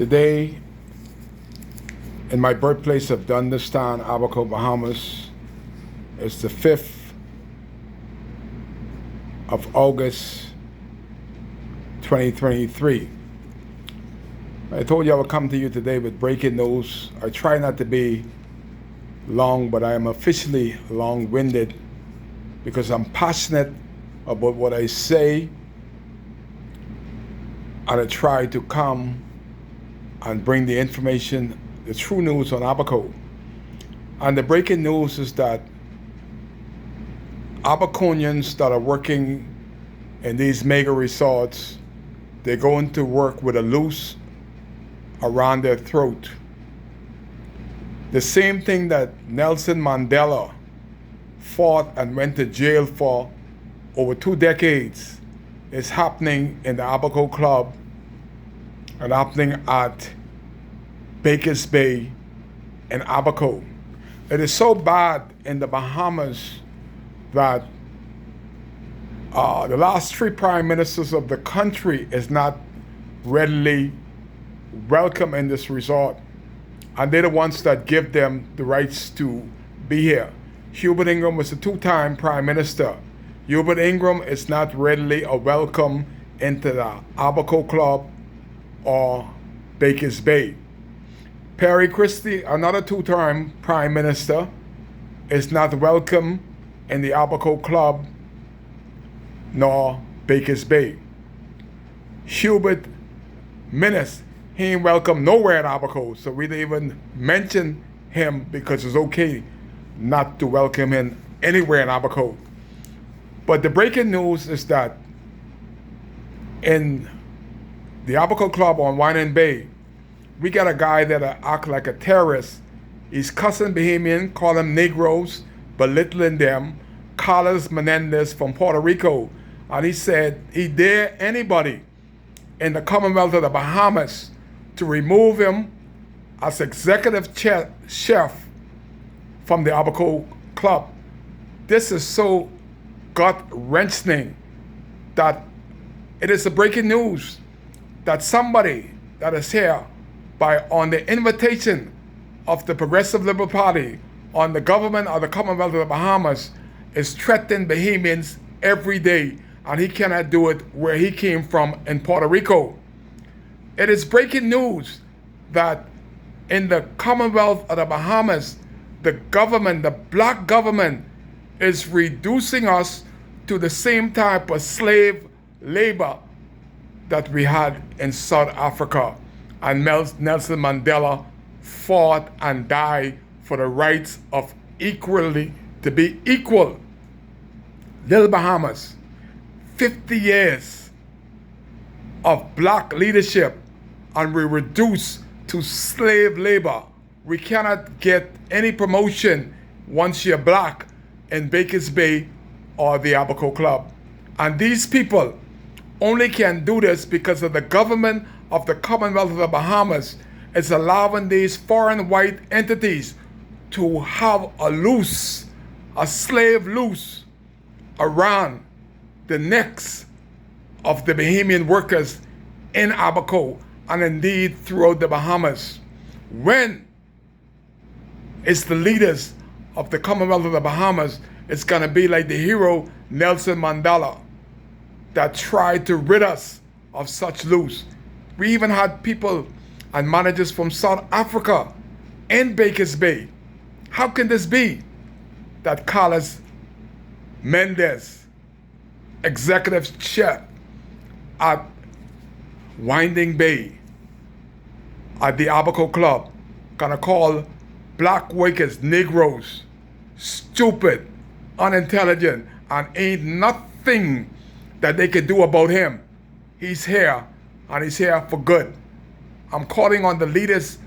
Today, in my birthplace of Dundastan, Abaco, Bahamas, it's the 5th of August, 2023. I told you I would come to you today with breaking news. I try not to be long, but I am officially long-winded because I'm passionate about what I say, and I try to come and bring the information, the true news on Abaco. And the breaking news is that Abaconians that are working in these mega resorts, they're going to work with a noose around their throat. The same thing that Nelson Mandela fought and went to jail for over 2 decades is happening in the Abaco Club and happening at Bakers Bay in Abaco. It is so bad in the Bahamas that the last 3 prime ministers of the country is not readily welcome in this resort. And they're the ones that give them the rights to be here. Hubert Ingraham was a 2-time prime minister. Hubert Ingraham is not readily a welcome into the Abaco Club or Bakers Bay. Perry Christie, another 2-time prime minister, is not welcome in the Abaco Club nor Bakers Bay. Hubert Minnis, he ain't welcome nowhere in Abaco, so we didn't even mention him because it's okay not to welcome him anywhere in Abaco. But the breaking news is that in the Abaco Club on Winding Bay, we got a guy that act like a terrorist. He's cussing Bahamian, calling them Negroes, belittling them. Carlos Menendez from Puerto Rico, and he said he dare anybody in the Commonwealth of the Bahamas to remove him as executive chef from the Abaco Club. This is so gut-wrenching that it is a breaking news that somebody that is here on the invitation of the Progressive Liberal Party on the government of the Commonwealth of the Bahamas is threatening Bahamians every day, and he cannot do it where he came from in Puerto Rico. It is breaking news that in the Commonwealth of the Bahamas, the government, the black government, is reducing us to the same type of slave labor that we had in South Africa. And Nelson Mandela fought and died for the rights of equally to be equal. Little Bahamas, 50 years of black leadership, and we reduced to slave labor. We cannot get any promotion once you're black in Bakers Bay or the Abaco Club. And these people only can do this because of the government of the Commonwealth of the Bahamas is allowing these foreign white entities to have a slave noose around the necks of the Bahamian workers in Abaco and indeed throughout the Bahamas. When it's the leaders of the Commonwealth of the Bahamas, it's going to be like the hero Nelson Mandela that tried to rid us of such loose. We even had people and managers from South Africa in Bakers Bay. How can this be that Carlos Menendez, executive chef at Winding Bay, at the Abaco Club, gonna call black workers Negroes, stupid, unintelligent, and ain't nothing that they can do about him? He's here, and he's here for good. I'm calling on the leaders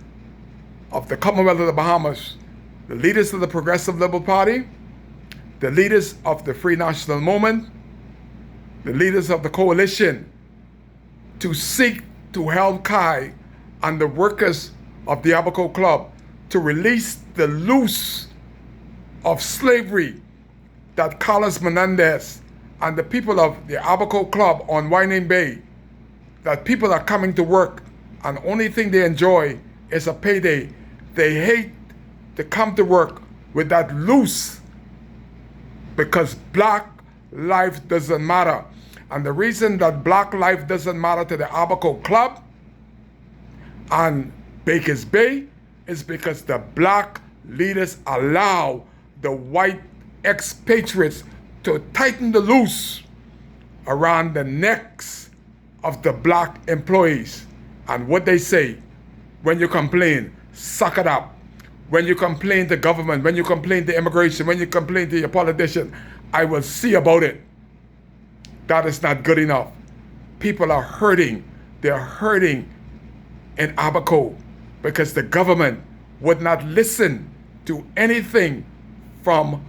of the Commonwealth of the Bahamas, the leaders of the Progressive Liberal Party, the leaders of the Free National Movement, the leaders of the coalition, to seek to help Kai and the workers of the Abaco Club to release the noose of slavery that Carlos Menendez and the people of the Abaco Club on Winding Bay, that people are coming to work and only thing they enjoy is a payday. They hate to come to work with that loose, because black life doesn't matter. And the reason that black life doesn't matter to the Abaco Club and Bakers Bay is because the black leaders allow the white expatriates to tighten the noose around the necks of the black employees. And what they say, when you complain, suck it up. When you complain to government, when you complain to immigration, when you complain to your politician, I will see about it. That is not good enough. People are hurting. They're hurting in Abaco because the government would not listen to anything from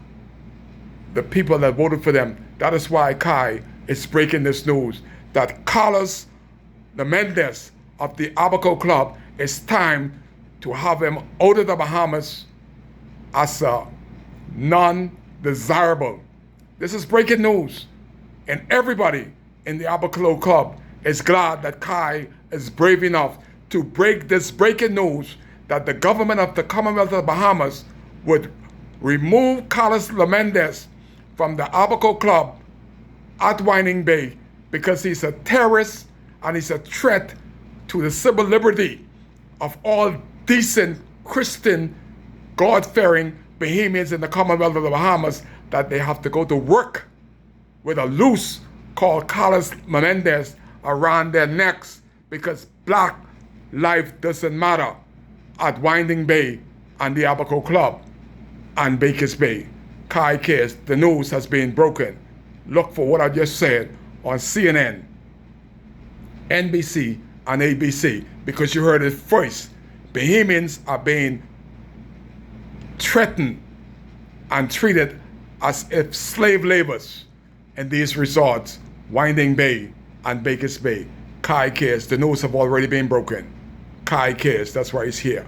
the people that voted for them. That is why Kai is breaking this news that Carlos Menendez of the Abaco Club, it's time to have him out of the Bahamas as a non-desirable. This is breaking news. And everybody in the Abaco Club is glad that Kai is brave enough to break this breaking news that the government of the Commonwealth of the Bahamas would remove Carlos Menendez from the Abaco Club at Whining Bay because he's a terrorist and he's a threat to the civil liberty of all decent, Christian, God-fearing Bahamians in the Commonwealth of the Bahamas, that they have to go to work with a noose called Carlos Menendez around their necks because black life doesn't matter at Winding Bay and the Abaco Club and Bakers Bay. Kai case, the news has been broken. Look for what I just said on CNN, NBC, and ABC, because you heard it first. Bahamians are being threatened and treated as if slave laborers in these resorts, Winding Bay and Bakers Bay. Kai cares, the news have already been broken. Kai cares, that's why he's here.